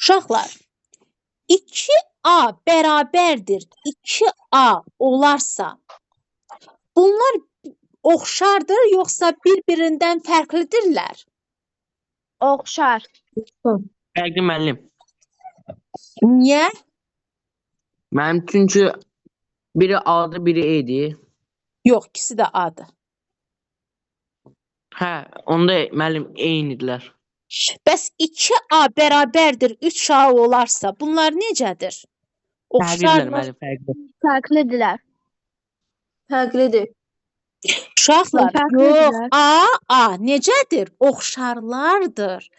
Uşaqlar, 2A bərabərdir 2A olarsa, bunlar oxşardır yoxsa bir-birindən fərqlidirlər? Oxşar. Fərqli müəllim. Niyə? Mənim çünki biri A'dır, biri E'dir. Yox, ikisi də A-dır. Hə, onda müəllim eynidirlər. Bəs 2A bərabərdir 3A olarsa, bunlar necədir? Fərqlidirlər müəllim, fərqli. Fərqlidirlər. Fərqlidir. Uşaqlar, Fərqlidirlər. yox, A necədir? Oxşarlardır.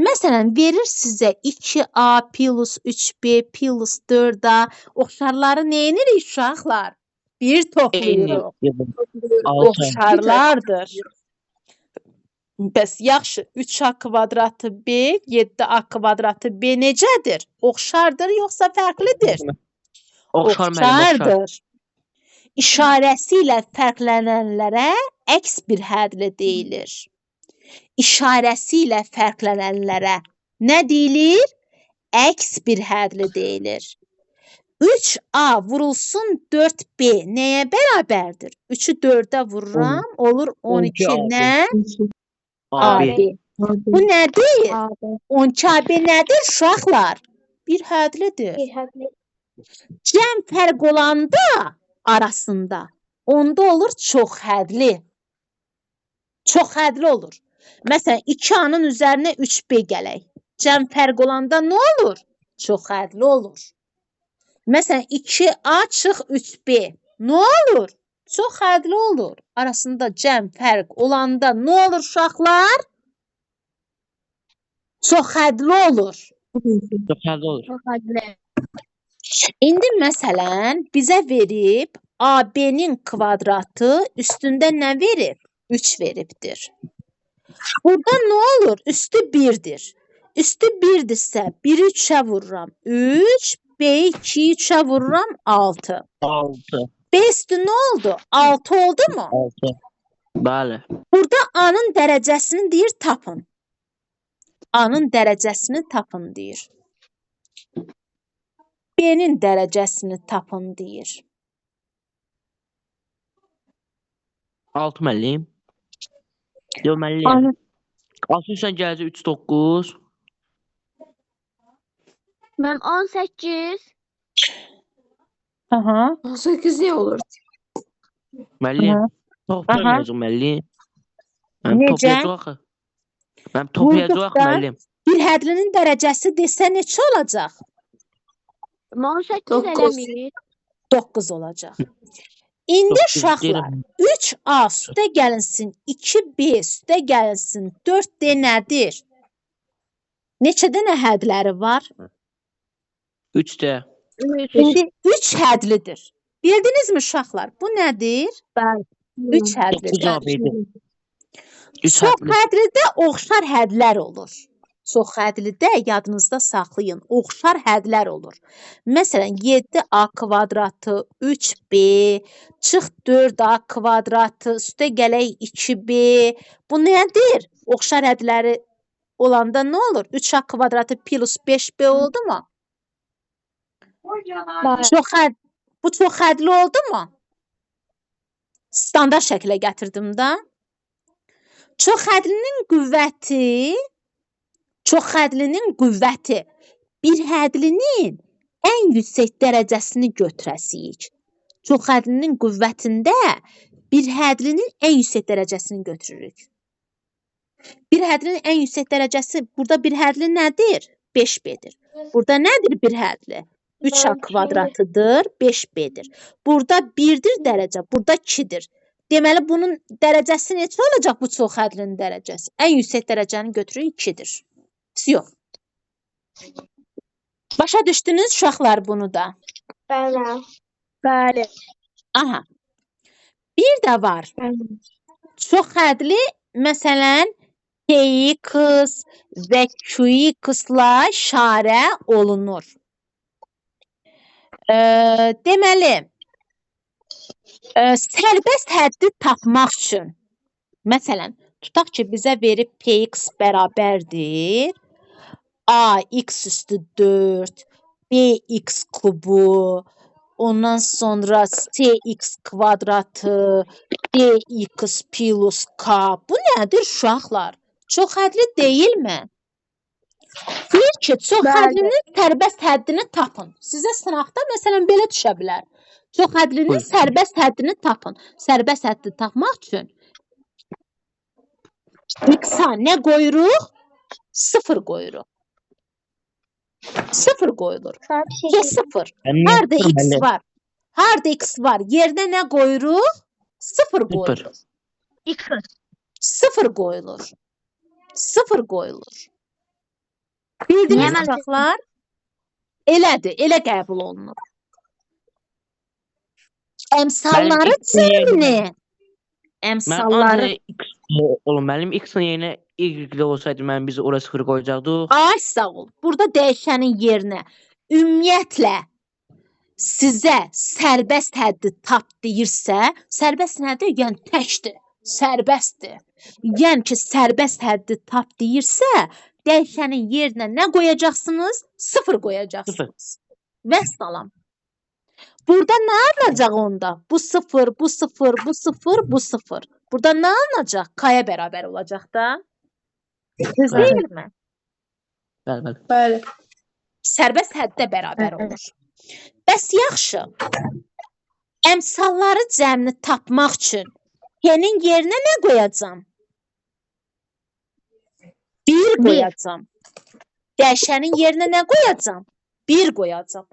Məsələn, verir sizə 2A plus 3B plus 4A. Oxşarları nə edirik uşaqlar? Bir toplayırıq. Oxşarlardır. Bəs yaxşı, 3A kvadratı B, 7A kvadratı B necədir? Oxşardır yoxsa fərqlidir? Oxşar müəllim, oxşar. Oxşardır. İşarəsi ilə fərqlənənlərə əks bir hədlə deyilir. İşarəsi ilə fərqlənənlərə nə deyilir? Əks bir hədlə deyilir. 3A vurulsun 4B nəyə bərabərdir? 3-ü 4-ə vururam, olur 12 nə? AB. Bu nədir? Abi. 12AB nədir uşaqlar? Bir hədlidir. Cəm fərq olanda arasında, onda olur çox hədli. Çox hədli olur. Məsələn, 2A-nın üzərinə 3B gələk. Cəm fərq olanda nə olur? Çox hədli olur. Məsələn, 2A çıx 3B. Nə olur? Çox hədli olur. Arasında cəm fərq olanda nə olur uşaqlar? Çox hədli olur. Çox fərqli olur. Fərqli. İndi məsələn, bizə verib AB-nin kvadratı üstündə nə verib? 3 veribdir. Burada nə olur? Üstü 1-dir. Üstü 1-dirsə, 1-i 3-ə vururam 3, B-i 2-yi 3-ə vururam 6. 6. B üstü nə oldu? 6 oldu mu? 6. Bəli. Burada A-nın dərəcəsini deyir tapın. A-nın dərəcəsini tapın deyir. B-nin dərəcəsini tapın deyir. 6 müəllim. Yox müəllim. A-nın 6 üstdən gələcək 3, 9. Mən 18. Aha. 18 nə olur? Müəllim. Aha. Toplamayacaq müəllim. Mən Necə? toplayacaq axı. Mən toplayacaq Vurduqda müəllim. bir hədlinin dərəcəsi desə neçə olacaq? 18 Dokuz. eləmir. 9 olacaq. İndi Dokuz, uşaqlar, deyirəm. 3A üstə gəlinsin, 2B üstə gəlinsin, 4D nədir? Neçə dənə hədləri var? 3-də. İndi 3 hədlidir. Bildinizmi uşaqlar? Bu nədir? Bəli. 3 9 hədlidir. AB-dir. 3 Çox hədli. hədlidə oxşar hədlər olur. Çox hədlidə yadınızda saxlayın, oxşar hədlər olur. Məsələn, 7A kvadratı 3B, çıx 4A kvadratı, üstə gələk 2B. Bu nədir? Oxşar hədləri olanda nə olur? 3A kvadratı plus 5B oldu mu? Bəli. Bu çox hədli oldu mu? Standart şəklə gətirdim də. Çox hədlinin qüvvəti bir hədlinin ən yüksək dərəcəsini götürəsiyik. Çox hədlinin qüvvətində bir hədlinin ən yüksək dərəcəsini götürürük. Bir hədlinin ən yüksək dərəcəsi, burada bir hədli nədir? 5B-dir. Burada nədir bir hədli? 3A kvadratıdır, 5B-dir. Burada 1-dir dərəcə, burada 2-dir. Deməli, bunun dərəcəsi neçə olacaq bu çox hədlinin dərəcəsi? Ən yüksək dərəcəni götürürük 2-dir. Yox. Başa düşdünüz uşaqlar bunu da? Bəli. Bəli. Aha. Bir də var. Çox hədli, məsələn, PX və QX-la işarə olunur. Deməli, sərbəst həddi tapmaq üçün, məsələn, tutaq ki, bizə verib PX bərabərdir ax üstü 4, bx kubu, ondan sonra cx kvadratı, dx plus k. Bu nədir uşaqlar? Çox hədli deyilmi? Deyir ki, çox Bəli. hədlinin sərbəst həddini tapın. Sizə sınaqda məsələn belə düşə bilər. Çox hədlinin Buyurun. sərbəst həddini tapın. Sərbəst həddi tapmaq üçün x-a nə qoyuruq? 0 qoyuruq. 0 qoyulur. Ya 0. Harda x var? Harda x var? Yerdə nə qoyuruq? 0 qoyulur. X. 0 qoyulur. 0 qoyulur. Bildiniz Niyə mən- uşaqlar? Elədir, elə qəbul olunur. Əmsalları Mənim x-in yerinə- cəmini. Mən Əmsalları. ancaq x oğlum mənim x-in yerinə y olsaydı mən biz ora 0 qoyacaqdıq. Ay sağ ol. Burada dəyişənin yerinə ümumiyyətlə sizə sərbəst həddi tap deyirsə, sərbəst nədir? Yəni təkdir, sərbəstdir. Yəni ki, sərbəst həddi tap deyirsə, dəyişənin yerinə nə qoyacaqsınız? 0 qoyacaqsınız. Vəssalam. Burada nə alınacaq onda? Bu 0, bu 0, bu 0, bu 0. Burada nə alınacaq? K-ya bərabər olacaq da. Düz Bəli. deyilmi? Bəli, bəli. Bəli. Sərbəst həddə bərabər olur. Bəs yaxşı. Əmsalları cəmini tapmaq üçün p-nin yerinə nə qoyacam? 1 qoyacam. Dəyişənin yerinə nə qoyacam? 1 qoyacam.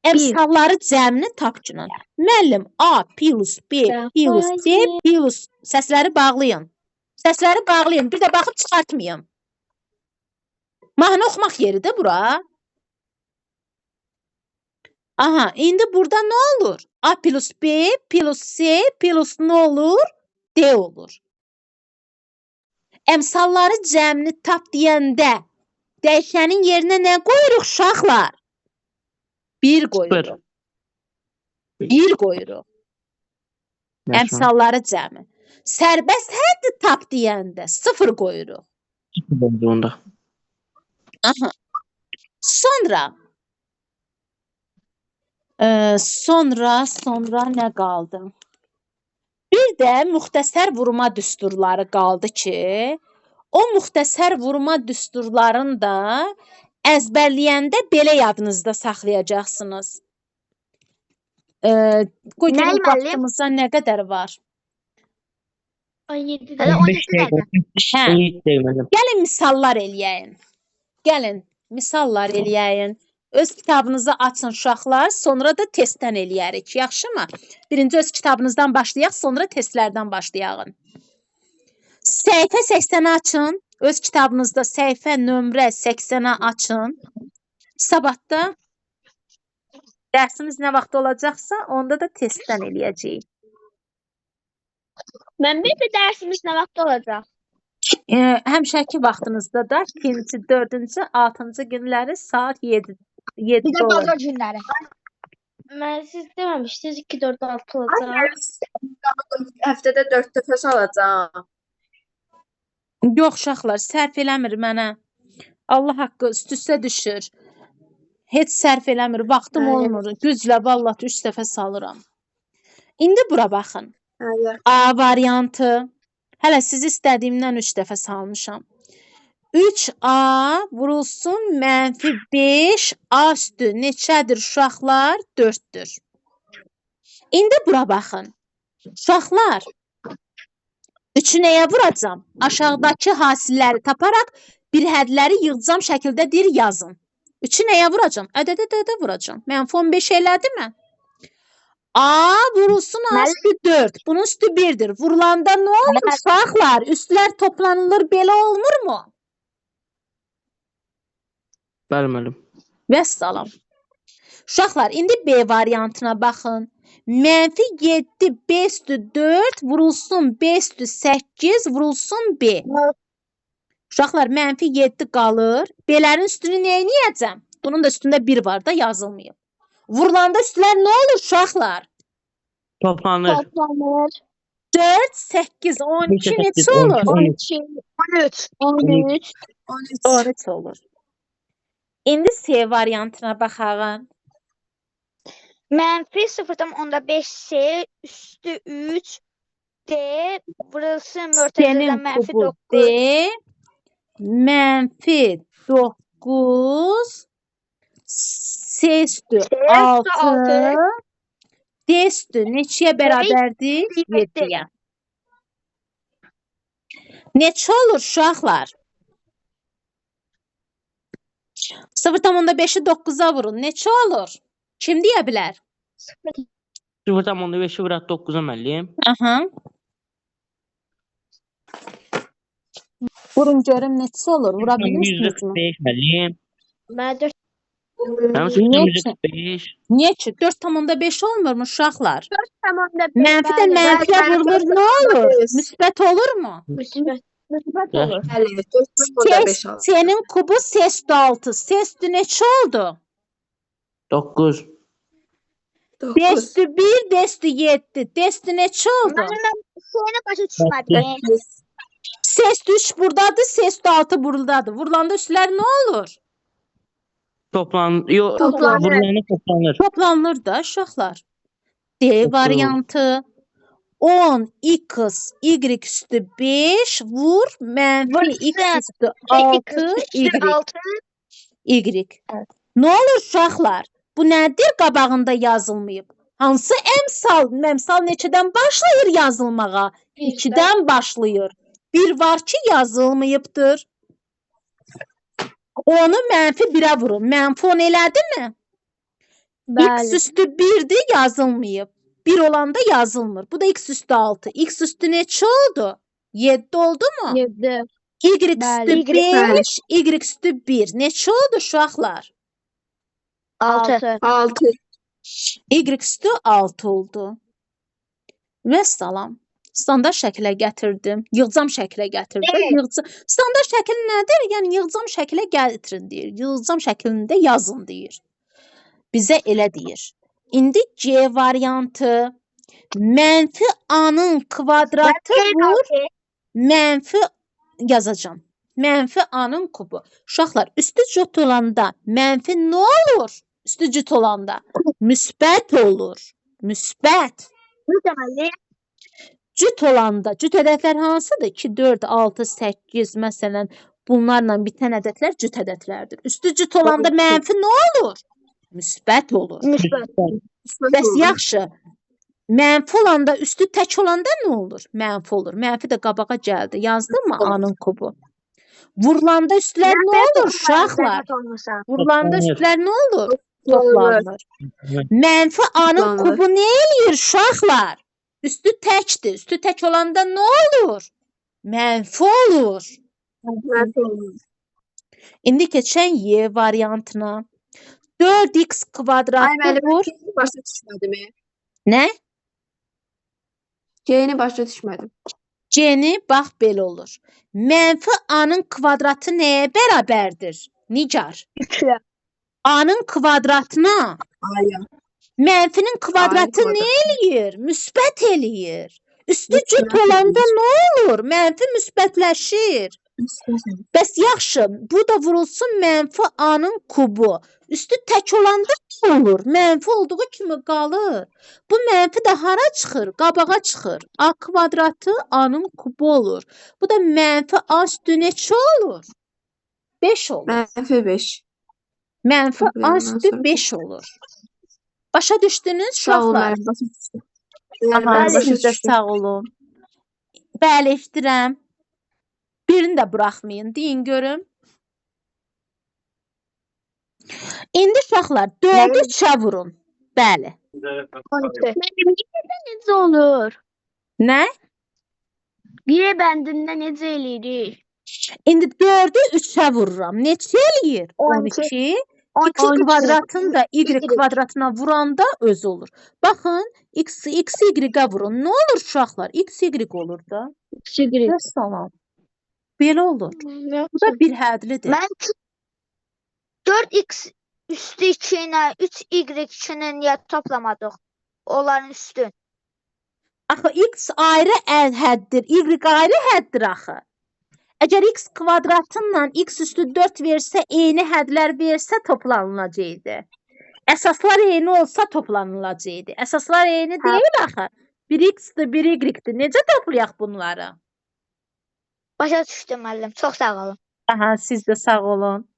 Əmsalları cəmini tapçının. Müəllim A plus B plus C plus səsləri bağlayın. Səsləri bağlayın. Bir də baxıb çıxartmayın. Mahnı oxumaq yeridir bura. Aha, indi burada nə olur? A plus B plus C plus nə olur? D olur. Əmsalları cəmini tap deyəndə dəyişənin yerinə nə qoyuruq uşaqlar? 1 qoyuruq. 1 qoyuruq. Əmsalları cəmi. Sərbəst həddi tap deyəndə 0 qoyuruq. Onda. Aha. Sonra nə qaldı? Bir də müxtəsər vurma düsturları qaldı ki, o müxtəsər vurma düsturlarını da əzbərləyəndə belə yadınızda saxlayacaqsınız. Qoy görüm Müəllim? vaxtımızda nə qədər var? 17 dəqiqə. 12 dəqiqə. Hə. Gəlin misallar eləyəyin. Gəlin misallar eləyəyin. Öz kitabınızı açın uşaqlar, sonra da testdən eləyərik. Yaxşımı? Birinci öz kitabınızdan başlayaq, sonra testlərdən başlayağın. Səhifə 80-i açın. Öz kitabınızda səhifə nömrə 80-i açın. Sabahda dərsimiz nə vaxt olacaqsa, onda da testdən eləyəcəyik. Mən bir də dərsimiz nə vaxt olacaq? Həmişəki vaxtınızda da 2-ci, 4-cü, 6-cı günləri saat 7-də olur. günləri. Mən siz deməmişdiniz 2, 4, 6 olacaq. Həftədə 4 dəfə salacağam. Yox uşaqlar, sərf eləmir mənə. Allah haqqı üst-üstə düşür. Heç sərf eləmir, vaxtım Bəli. olmur. Güclə vallahi 3 dəfə salıram. İndi bura baxın. Bəli. A variantı. Hələ siz istədiyimdən 3 dəfə salmışam. 3A vurulsun -5 A üstü neçədir uşaqlar? 4-dür. İndi bura baxın. Uşaqlar, 3-ü nəyə vuracam? Aşağıdakı hasilləri taparaq bir hədləri yığcam şəkildə deyir yazın. 3-ü nəyə vuracam? Ədədə vuracam. -15 elədimi? A vurulsun A üstü 4. Bunun üstü 1'dir. Vurulanda nə olur uşaqlar? Üstlər toplanılır, belə olmurmu? Bəli, müəllim. Vəssalam. Uşaqlar, indi B variantına baxın. -7 B üstü 4 vurulsun B üstü 8 vurulsun B. Uşaqlar, -7 qalır. B'lərin üstünü nəyə eləyəcəm? Bunun da üstündə 1 var da yazılmayıb. Vurulanda üstlər nə olur uşaqlar? Toplanır. Toplanır. 4, 8, 12 neçə olur? 12, 13. 13. 13 olur. İndi C variantına baxaq. Mənfi 0,5 S üstü 3 D burası mörtəzədən C'nin mənfi kubu 9. D, mənfi 9, C üstü 6, 6. D üstü neçəyə bərabərdir? Yeddi. 7-yə. Neçə olur uşaqlar? 0,5-i 9-a vurun. Neçə olur? Kim deyə bilər? 0,5'i bırak 9'a müəllim. Aha. Vurun görüm neçə olur? Vura bilirsinizmi? 145 müəllim. Mən 4 Mənim Neçə? 145. Niyə ki? 4,5 olmurmu uşaqlar? tamamda Mənfi də mənfiyə vurulur, nə olur? Müsbət olurmu? müsbət Ya. olur. Bəli, 4,5 alır. Senin kubu sesli 6. Sesli neçə oldu? 9. 9. Destü 1, destü 7. Destü neçə oldu? Mən seni başa düşmədim. Sesli 3 buradadır, sesli 6 buradadır. Vurulan üstlər nə olur? Toplanır. Toplanır. Vurulanı toplanır. Toplanılır da uşaqlar. D variantı 10x y üstü 5 vur mənfi x üstü 6 y. 6. Y. Evet. Nə olur uşaqlar? Bu nədir qabağında yazılmayıb? Hansı əmsal neçədən başlayır yazılmağa? 2-dən başlayır. Bir var ki yazılmayıbdır. Onu mənfi 1-ə vurun. Mənfi 10 elədimi? X üstü 1'dir yazılmayıb. 1 olanda yazılmır. Bu da x üstü 6. X üstü neçə oldu? 7 oldu mu? 7. Y üstü Bəli, 5, Y üstü 1. Neçə oldu uşaqlar? 6. 6. Y üstü 6 oldu. Və salam. Standart şəkilə gətirdim. Yığcam şəkilə gətirdim. Standart şəkil nədir? Yəni yığcam şəkilə gətirin deyir. Yığcam şəklində yazın deyir. Bizə elə deyir. İndi C variantı mənfi A-nın kvadratı vur mənfi yazacağım. Mənfi A-nın kubu. Uşaqlar üstü cüt olanda mənfi nə olur? Üstü cüt olanda müsbət olur. Müsbət. Bu deməli Cüt olanda cüt ədədlər hansıdır? 2, 4, 6, 8 məsələn bunlarla bitən ədədlər cüt ədədlərdir. Üstü cüt olanda mənfi nə olur? Müsbət olur. Bəs yaxşı. Mənfi olanda üstü tək olanda nə olur? Mənfi olur. Mənfi də qabağa gəldi. Yazdınmı A-nın kubu? Vurulanda üstlər nə olur uşaqlar? Vurulanda üstlər nə olur? Toplanır. Mənfi A-nın Toplanır. kubu nə eləyir uşaqlar? Üstü təkdir. Üstü tək olanda nə olur? Mənfi olur. İndi keçən Y variantına. 4x Ay kvadratı müəllim, vur. C'ni başa düşmədim. Nə? C'ni başa düşmədim. C-ni bax belə olur. Mənfi A-nın kvadratı nəyə bərabərdir? Nigar. 3'e. A-nın kvadratına Aya. mənfinin kvadratı Ay, nə eləyir? Müsbət eləyir. Üstü Müsbət cüt olanda nə olur? Mənfi müsbətləşir. Bəs yaxşı, bu da vurulsun mənfi A-nın kubu. Üstü tək olanda nə olur? Mənfi olduğu kimi qalır. Bu mənfi də hara çıxır? Qabağa çıxır. A kvadratı A-nın kubu olur. Bu da mənfi A üstü neçə olur? 5 olur. Mənfi 5. Mənfi A Ondan üstü sonra- 5 olur. Başa düşdünüz Sağ olun, uşaqlar? müəllim, başa düşdüm. Aha, Mən başa siz də düşdüm. sağ olun. Bəli, eşidirəm. Birini də buraxmayın, deyin görüm. İndi uşaqlar 4-ü 3-ə vurun. Bəli. 12. Necə olur? Nə? Bir bəndində necə eləyirik? İndi 4-ü 3-ə vururam. Neçə eləyir? 12. 12. 12 X kvadratını da Y kvadratına vuranda öz olur. Baxın, X Y-ə vurun. Nə olur uşaqlar? X Y olur da. Sigrid. Vəssalam. Belə olur. Bu da bir hədlidir. Mən 4x üstü 2 ilə 3y2-nin niyə toplamadıq? Onların üstün. Axı X ayrı həddir, Y ayrı həddir axı. Əgər x kvadratınla x üstü 4 versə, eyni hədlər versə toplanılacaqdı. Əsaslar eyni olsa toplanılacaqdı. Əsaslar eyni deyil axı. 1x-dir, 1y-dir. Necə toplayaq bunları? Başa düşdüm müəllim. Çox sağ olun. Aha, siz də sağ olun.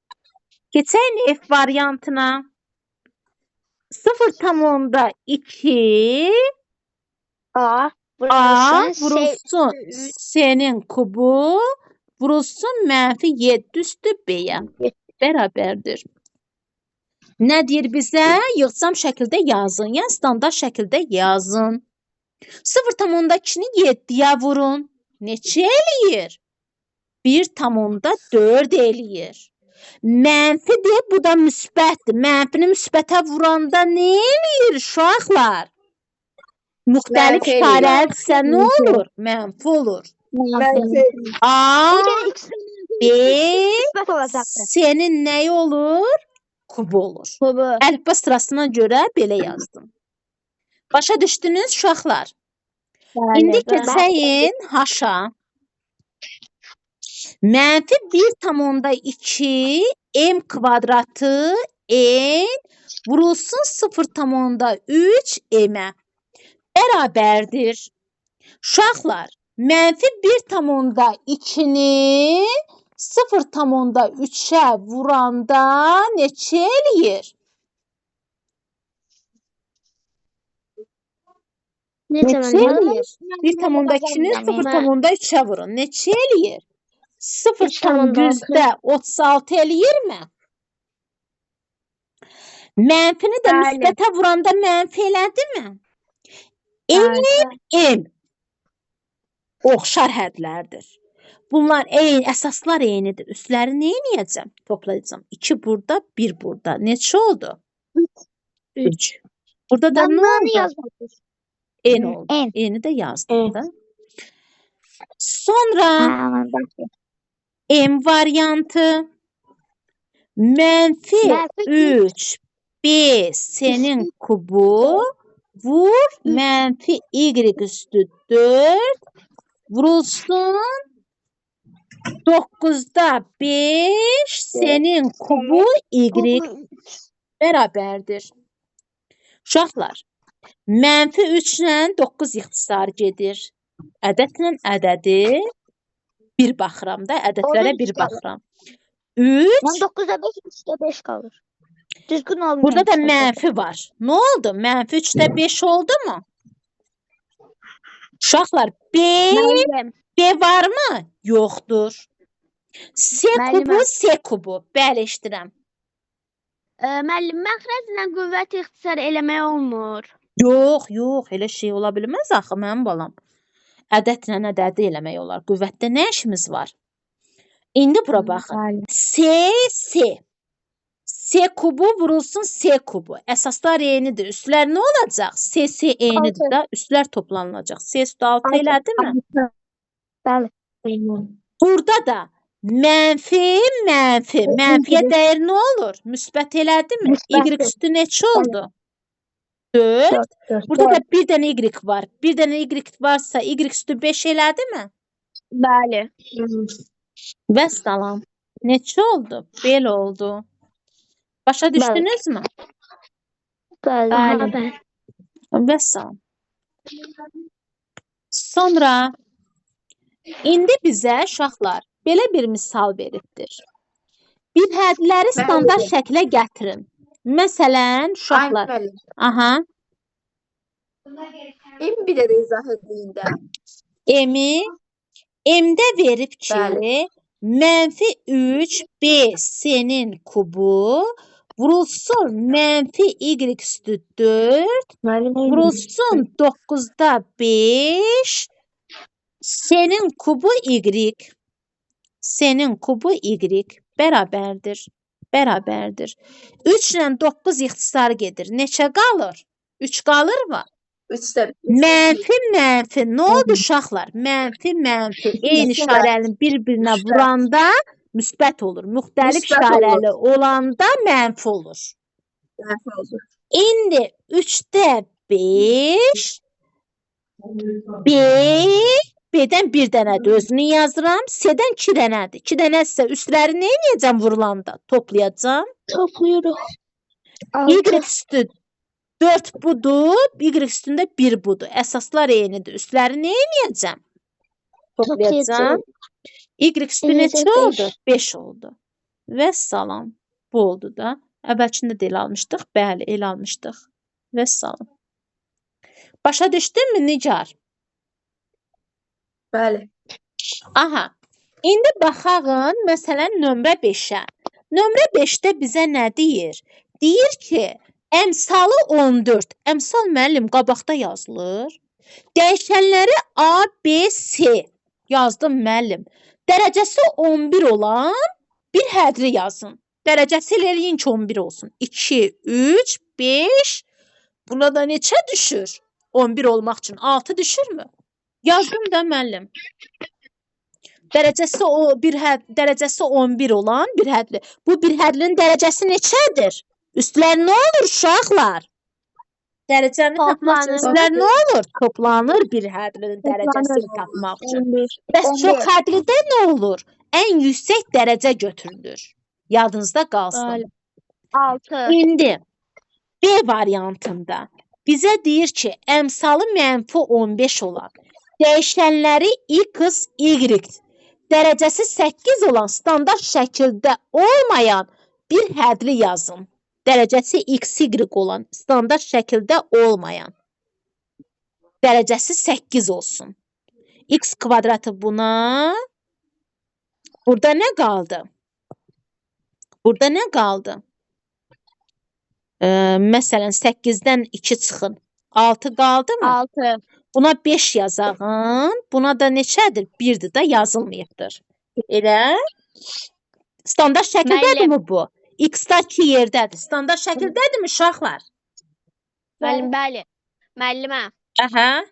Keçək F variantına. 0,2 A A vurulsun. vurulsun S'nin kubu vurulsun -7 üstü B'ye bərabərdir. Nə deyir bizə? Yığcam şəkildə yazın. Yəni standart şəkildə yazın. 0,2-ni 7-yə vurun. Neçə eləyir? 1,4 eləyir. Mənfidir, bu da müsbətdir. Mənfini müsbətə vuranda nə eləyir uşaqlar? Müxtəlif Mənfi eləyir. işarədirsə nə olur? Mənfi olur. Mənfi. A, B, Müsbət olacaqdır. S'nin nəyi olur? Kubu olur. Kubu. Əlifba sırasına görə belə yazdım. Başa düşdünüz uşaqlar? İndi keçəyin H-a. -1,2 m kvadratı n vurulsun 0,3 m-ə bərabərdir. Uşaqlar, -1,2-ni 0,3-ə vuranda neçə eləyir? Necə Neçə müəllim? eləyir? 1,2-ni 0,3-ə vurun. Neçə eləyir? 0,36 eləyirmi? Mənfini də Bəli. müsbətə vuranda mənfi elədimi? M oxşar hədlərdir. Bunlar eyni, əsaslar eynidir. Üstləri nə edəcəm? Toplayacağam. 2 burada, 1 burada. Neçə oldu? 3. Burada da nə oldu? yazmalıyız. N oldu. N. N'i də yazdım da. Sonra M variantı -3 B S'nin kubu vur -y üstü 4 vurulsun 9'da 5 S'nin kubu y bərabərdir. Uşaqlar, -3 ilə 9 ixtisar gedir. Ədədlə ədədi bir baxıram da, ədədlərə bir baxıram. 3, 9'da 5, 3'də 5 qalır. Düzgün olmuyor. burada da mənfi var. Nə oldu? -3'də 5 oldu mu? Uşaqlar, B varmı? Yoxdur. S kubu, S kubu. Bəli, eşidirəm. Müəllim, məxrəclə qüvvət ixtisar eləmək olmur. Yox, elə şey ola bilməz axı mənim balam. Ədədlə ədədi eləmək olar. Qüvvətdə nə işimiz var? İndi bura baxın. S kubu vurulsun S kubu. Əsaslar eynidir. Üstlər nə olacaq? S eynidir da. Üstlər toplanılacaq. S üstü 6 elədimi? Bəli. Burada da mənfiyə dəyər nə olur? Müsbət elədimi? Y üstü neçə oldu? 4. Burada da bir dənə Y var. Bir dənə Y varsa Y üstü 5 elədimi? Bəli. Vəssalam. Neçə oldu? Belə oldu. Başa düşdünüzmü? Bəli. Vəssalam. Sonra indi bizə uşaqlar belə bir misal veribdir. Bir hədləri standart şəklə gətirin. Məsələn, uşaqlar. Aha. Bir də izah edin də. M'də verib ki, -3 B S'nin kubu vurulsun -y üstü 4 vurulsun 9'da 5 S'nin kubu Y. S'nin kubu Y bərabərdir. 3 ilə 9 ixtisar gedir. Neçə qalır? 3 qalır mı? 3'də Mənfi. Nə oldu uşaqlar? Mənfi. Eyni işarənin bir-birinə vuranda müsbət olur. Müxtəlif Müsbət işarəli olanda mənfi olur. oldu. İndi 3'də 5 B B-dən bir dənədir, özünü yazıram. C-dən 2 dənədir. 2 dənədirsə üstləri nə edəcəm vurulanda? Toplayacam. Topluyoruz. Y 6. üstü 4 budur, Y üstündə 1 budur. Əsaslar eynidir. Üstləri nə edəcəm? Toplayacam. Y üstü neçə Beş. oldu? 5 oldu. Və salam. Bu oldu da. Əvvəlkində də elə almışdıq. Bəli, elə almışdıq. Və salam. Başa düşdünmü Nigar? Bəli. Aha. İndi baxağın məsələn nömrə 5-ə. Nömrə 5-də bizə nə deyir? Deyir ki, əmsalı 14. Əmsal müəllim qabaqda yazılır. Dəyişənləri A, B, C yazdım müəllim. Dərəcəsi 11 olan bir hədri yazın. Dərəcəsi eləyin ki 11 olsun. 2, 3, 5. Buna da neçə düşür? 11 olmaq üçün 6 düşürmü? Yazdım da müəllim. Dərəcəsi 11 olan bir hədli. Bu bir hədlinin dərəcəsi neçədir? Üstləri nə olur uşaqlar? Dərəcəni tapmaq üçün üstləri nə olur? Toplanır bir hədlinin dərəcəsini tapmaq üçün. 11. Bəs çox hədlidə nə olur? Ən yüksək dərəcə götürülür. Yadınızda qalsın. Bəli. 6. İndi B variantında bizə deyir ki, əmsalı -15 olan dəyişənləri x, y, dərəcəsi 8 olan standart şəkildə olmayan bir hədli yazın. Dərəcəsi x, y olan standart şəkildə olmayan. Dərəcəsi 8 olsun. X kvadratı buna. Burada nə qaldı? Burada nə qaldı? Məsələn 8-dən 2 çıxın. 6 qaldı mı? 6. Buna 5 yazağın. Buna da neçədir? 1-dir də yazılmayıbdır. Elə? Standart şəkildədir mi bu? X-daki yerdədir. Standart şəkildədir mi uşaqlar? Müəllim, bəli. Müəllimə. Aha.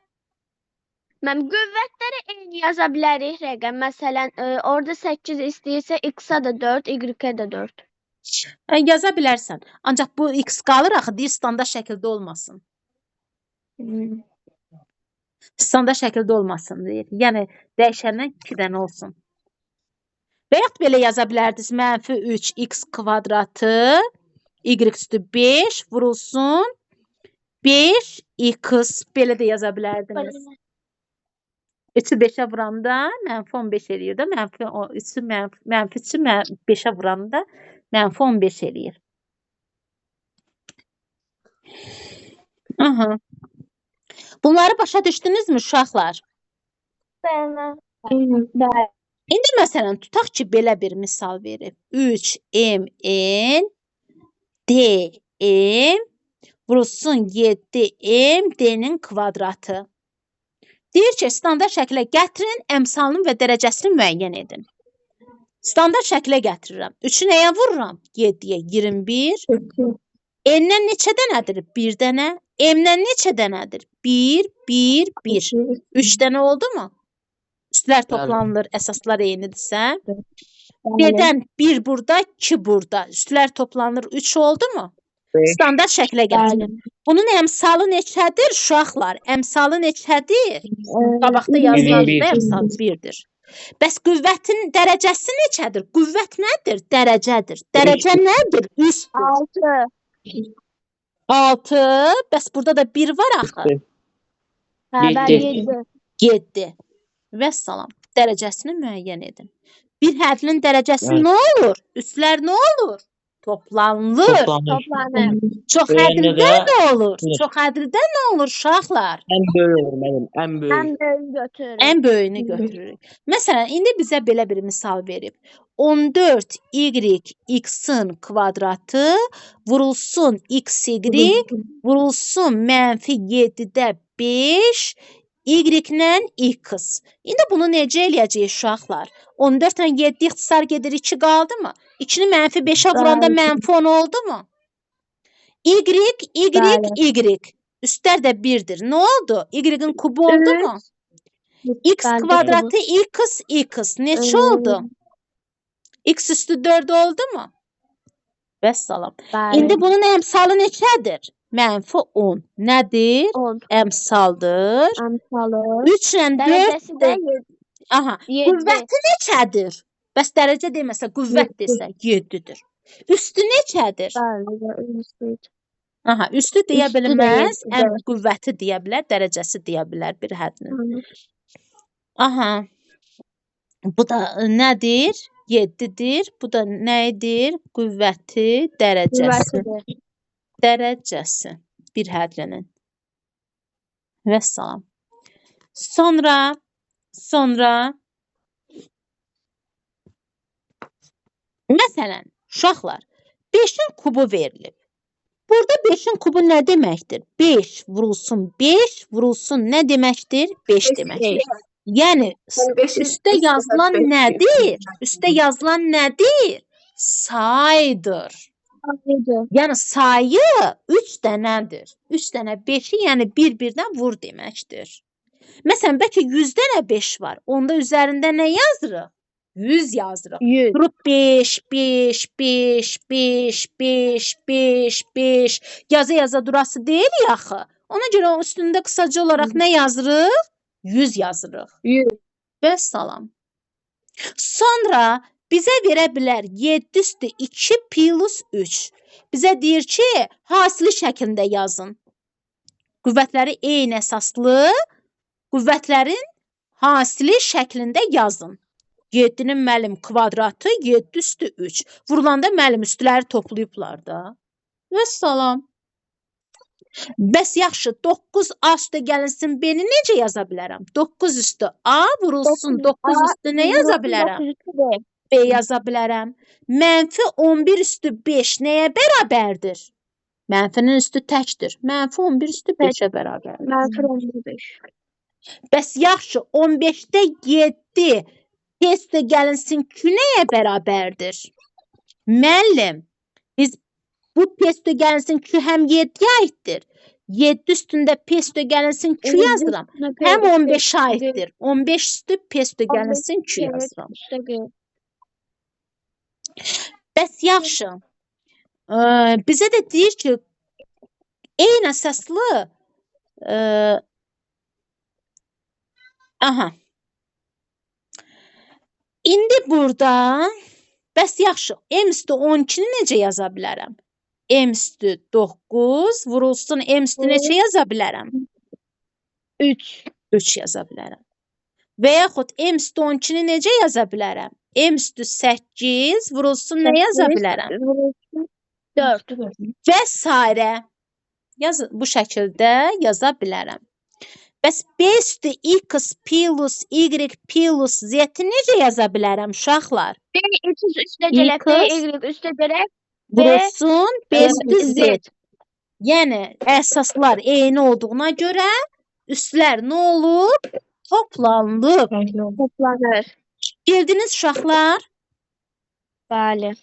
Mən qüvvətləri eyni yaza bilərik rəqəm. Məsələn, orada 8 istəyirsə x-a da 4, y-ə də 4. Yaza bilərsən. Ancaq bu x qalır axı, deyir standart şəkildə olmasın. Standart şəkildə olmasın deyir. Yəni dəyişəndən 2 dənə olsun. Və yaxud belə yaza bilərdiniz. -3 x kvadratı y üstü 5 vurulsun 5 x belə də yaza bilərdiniz. 3-ü 5-ə vuranda -15 eləyir də. -3-ü 5-ə vuranda -15 eləyir. Aha. Bunları başa düşdünüzmü uşaqlar? Bəli. İndi məsələn tutaq ki, belə bir misal verib. 3mn dm vurulsun 7m d-nin kvadratı. Deyir ki, standart şəkilə gətirin, əmsalını və dərəcəsini müəyyən edin. Standart şəkilə gətirirəm. 3-ü nəyə vururam? 7-yə 21. N-dən neçə dənədir? 1 dənə. M-dən neçə dənədir? 1, 1, 1. 3 dənə oldu mu? Üstlər toplanılır, əsaslar eynidirsə. B-dən 1 burada, 2 burada. Üstlər toplanır, 3 oldu mu? Standart şəkilə gətirin. Bunun əmsalı neçədir uşaqlar? Əmsalı neçədir? Qabaqda yazılan əmsal 1-dir. Bəs qüvvətin dərəcəsi neçədir? Qüvvət nədir? Dərəcədir. Dərəcə nədir? Üstdür. 6. Bəs burada da 1 var axı. 7. Və salam. Dərəcəsini müəyyən edin. Bir hədlinin dərəcəsi nə olur? Üstlər nə olur? Toplanılır. Çox hədlidə nə olur? Çox hədlidə nə olur uşaqlar? Ən böyük olur mənim, ən böyük. Ən böyüyünü götürürük. Ən böyüyünü götürürük. Məsələn, indi bizə belə bir misal verib. 14y x-in kvadratı vurulsun xy vurulsun -7-də 5 y-lə x. İndi bunu necə eləyəcəyik uşaqlar? 14 ilə 7 ixtisar gedir, 2 qaldı mı? 2-ni -5-ə vuranda -10 oldu mu? Y. Üstlər də 1-dir. Nə oldu? Y-in kubu oldu mu? X kvadratı x. Neçə oldu? X üstü 4 oldu mu? Vəssalam. İndi bunun əmsalı neçədir? -10 nədir? 10. Əmsaldır. Əmsalı. 3 ilə 4 Dərəcəsi də Aha, 7. qüvvəti neçədir? Bəs dərəcə deməsə, qüvvət desə 7-dir. Üstü neçədir? Bəli, üstü. Aha, üstü deyə Üstü də bilməz, 7-dir. ən qüvvəti deyə bilər, dərəcəsi deyə bilər bir hədnin. Aha. Bu da nədir? 7-dir. Bu da nədir? Qüvvəti, dərəcəsi. Qüvvətidir. Dərəcəsi bir hədlinin. Vəssalam. Sonra məsələn, uşaqlar, 5-in kubu verilib. Burada 5-in kubu nə deməkdir? 5 vurulsun 5 vurulsun nə deməkdir? 5 deməkdir. Yəni üstə yazılan nədir? Üstə yazılan nədir? Saydır. Yəni sayı 3 dənədir. 3 dənə 5-i yəni bir-birdən vur deməkdir. Məsələn, bəlkə 100 dənə 5 var. Onda üzərində nə yazırıq? 100 yazırıq. 100. Durub 5, 5, 5, 5, 5, 5, 5 yaza durası deyil axı. Ona görə üstündə qısaca olaraq nə yazırıq? 100 yazırıq. 100. Vəssalam. Sonra bizə verə bilər 7 üstü 2 plus 3. Bizə deyir ki, hasili şəklində yazın. Qüvvətləri eyni əsaslı, qüvvətlərin hasili şəklində yazın. 7-nin müəllim kvadratı 7 üstü 3. Vurulanda müəllim üstləri toplayıblar da. Vəssalam. Bəs yaxşı, 9 A üstə gəlinsin B-ni necə yaza bilərəm? 9 üstü A vurulsun 9 üstü nə yaza bilərəm? B yaza bilərəm. -11 üstü 5 nəyə bərabərdir? Mənfinin üstü təkdir. -11 üstü 5-ə bərabərdir. -15. Bəs yaxşı, 15-də 7 P-də gəlinsin Q nəyə bərabərdir? Müəllim, biz bu P-də gəlinsin Q həm 7-yə aiddir. 7 üstündə P-də gəlinsin Q yazıram. Həm 15-ə aiddir. 15 üstü P-də gəlinsin Q yazıram. Bəs yaxşı, bizə də deyir ki, eyni əsaslı aha. İndi burada bəs yaxşı, M üstü 12-ni necə yaza bilərəm? M üstü 9 vurulsun M üstü neçə yaza bilərəm? 3. 3 yaza bilərəm. Və yaxud M üstü 12-ni necə yaza bilərəm? M üstü 8 vurulsun nə yaza bilərəm? 4. Və s. Bu şəkildə yaza bilərəm. Bəs B üstü X plus Y plus Z-i necə yaza bilərəm uşaqlar? B üstə gələk, B Y üstə gələk. Vurulsun B üstü Z. Yəni əsaslar eyni olduğuna görə üstlər nə olur? Toplanılıb. Toplanır. Bildiniz uşaqlar? Bəli.